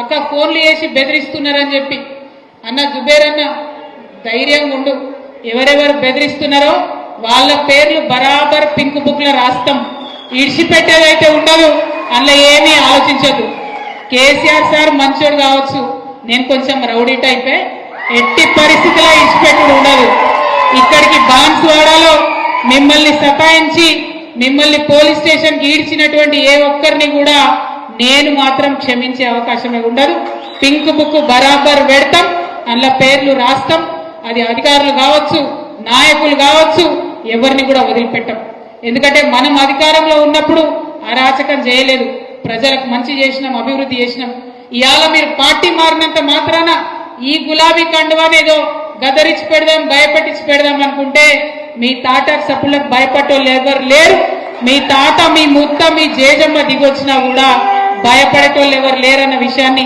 అక్క ఫోన్లు చేసి బెదిరిస్తున్నారని చెప్పి. అన్న జుబేర్ అన్న ధైర్యంగా ఉండు, ఎవరెవరు బెదిరిస్తున్నారో వాళ్ళ పేర్లు బరాబర్ పింక్ బుక్ లో రాస్తాం, ఇడిచిపెట్టేదైతే ఉండదు, అందులో ఏమీ ఆలోచించదు. కేసీఆర్ సార్ మంచోడు కావచ్చు, నేను కొంచెం రౌడీ టైపే, ఎట్టి పరిస్థితిలో ఇడిచిపెట్టుడు ఉండదు. ఇక్కడికి బాన్స్వాడలో మిమ్మల్ని సతాయించి మిమ్మల్ని పోలీస్ స్టేషన్ కి ఈడ్చినటువంటి ఏ ఒక్కరిని కూడా నేను మాత్రం క్షమించే అవకాశమే ఉండదు. పింక్ బుక్ బరాబర్ పెడతాం, అందులో పేర్లు రాస్తాం. అది అధికారులు కావచ్చు, నాయకులు కావచ్చు, ఎవరిని కూడా వదిలిపెట్టాం. ఎందుకంటే మనం అధికారంలో ఉన్నప్పుడు అరాచకం చేయలేదు, ప్రజలకు మంచి చేసినాం, అభివృద్ధి చేసినాం. ఇవాళ మీరు పార్టీ మారినంత మాత్రాన ఈ గులాబీ కండువానేదో గదరించి పెడదాం, భయపెట్టించి పెడదాం అనుకుంటే మీ తాట సప్పులకు భయపడేవాళ్ళు ఎవరు లేరు. మీ తాత, మీ ముత్త, మీ జేజమ్మ దిగొచ్చినా కూడా భయపడేటోళ్ళు ఎవరు లేరన్న విషయాన్ని